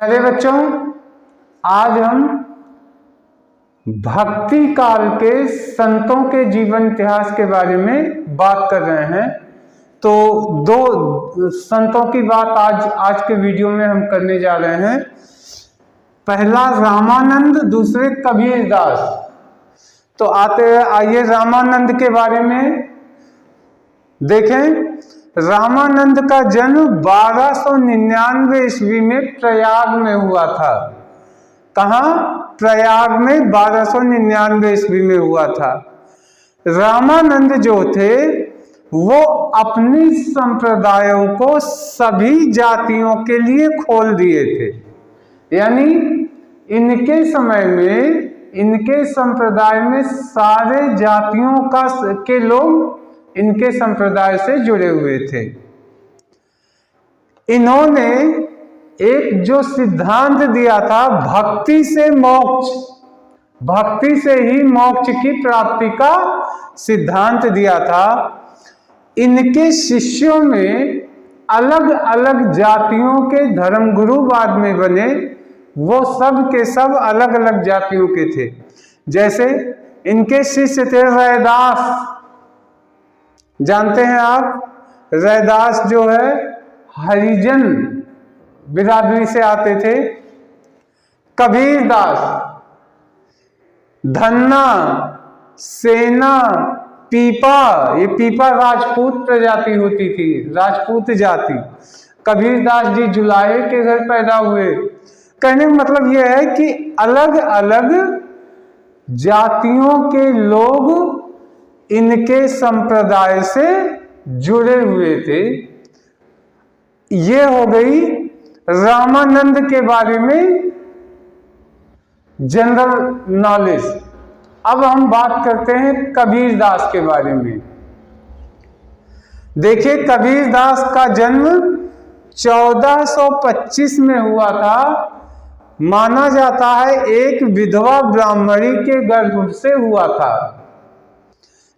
अरे बच्चों, आज हम भक्ति काल के संतों के जीवन इतिहास के बारे में बात कर रहे हैं। तो दो संतों की बात आज के वीडियो में हम करने जा रहे हैं। पहला रामानंद, दूसरे कबीरदास। तो आइए रामानंद के बारे में देखें। रामानंद का जन्म 1299 ईस्वी में प्रयाग में हुआ था। कहाँ? प्रयाग में 1299 ईस्वी में हुआ था। रामानंद जो थे वो अपनी संप्रदायों को सभी जातियों के लिए खोल दिए थे। यानी इनके समय में, इनके संप्रदाय में सारे जातियों के लोग इनके संप्रदाय से जुड़े हुए थे। इन्होंने एक जो सिद्धांत दिया था, भक्ति से मोक्ष, भक्ति से ही मोक्ष की प्राप्ति का सिद्धांत दिया था। इनके शिष्यों में अलग अलग जातियों के धर्मगुरु बाद में बने। वो सब के सब अलग अलग जातियों के थे। जैसे इनके शिष्य थे रैदास, जानते हैं आप? रैदास जो है हरिजन बिरादरी से आते थे। कबीरदास, धन्ना, सेना, पीपा, ये पीपा राजपूत प्रजाति होती थी, राजपूत जाति। कबीरदास जी जुलाहे के घर पैदा हुए। कहने का मतलब यह है कि अलग अलग जातियों के लोग इनके संप्रदाय से जुड़े हुए थे। ये हो गई रामानंद के बारे में जनरल नॉलेज। अब हम बात करते हैं कबीरदास के बारे में। देखिए, कबीरदास का जन्म 1425 में हुआ था। माना जाता है एक विधवा ब्राह्मणी के गर्भ से हुआ था,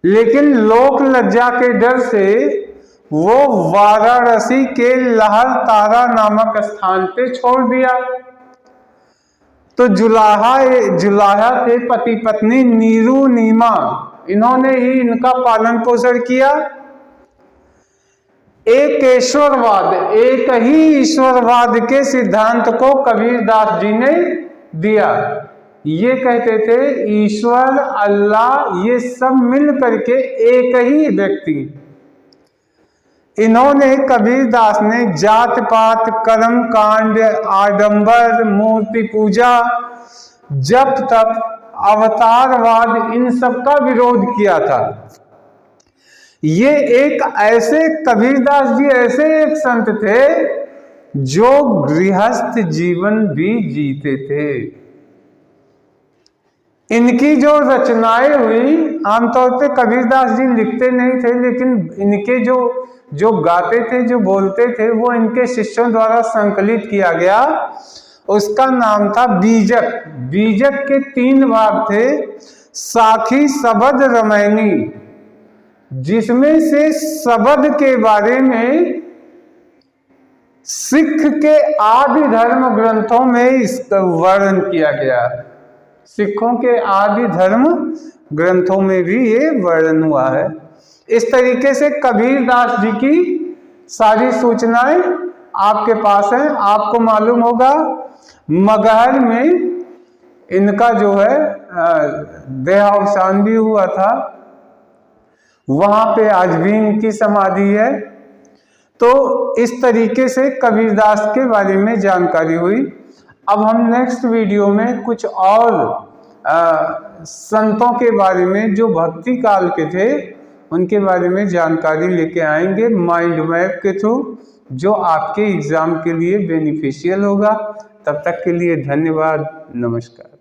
लेकिन लोक लज्जा के डर से वो वाराणसी के लहर तारा नामक स्थान पे छोड़ दिया। तो जुलाहा थे पति पत्नी नीरू नीमा, इन्होंने ही इनका पालन पोषण किया। एक ही ईश्वरवाद के सिद्धांत को कबीरदास जी ने दिया। ये कहते थे ईश्वर, अल्लाह, ये सब मिल करके एक ही व्यक्ति। इन्होंने, कबीरदास ने जात पात, कर्म कांड, आडंबर, मूर्ति पूजा, जप तप, अवतारवाद, इन सब का विरोध किया था। ये एक ऐसे कबीरदास जी ऐसे एक संत थे जो गृहस्थ जीवन भी जीते थे। इनकी जो रचनाएं हुई, आमतौर पे कबीरदास जी लिखते नहीं थे, लेकिन इनके जो गाते थे, जो बोलते थे, वो इनके शिष्यों द्वारा संकलित किया गया। उसका नाम था बीजक। बीजक के 3 भाग थे। साखी, सबद, रमैनी, जिसमें से सबद के बारे में सिख के आदि धर्म ग्रंथों में इसका वर्णन किया गया। सिखों के आदि धर्म ग्रंथों में भी ये वर्णन हुआ है। इस तरीके से कबीरदास जी की सारी सूचनाएं आपके पास हैं। आपको मालूम होगा मगहर में इनका जो है देहावसान भी हुआ था। वहां पे आज भी इनकी समाधि है। तो इस तरीके से कबीरदास के बारे में जानकारी हुई। अब हम नेक्स्ट वीडियो में कुछ और संतों के बारे में जो भक्ति काल के थे उनके बारे में जानकारी लेके आएंगे माइंड मैप के थ्रू, जो आपके एग्जाम के लिए बेनिफिशियल होगा। तब तक के लिए धन्यवाद, नमस्कार।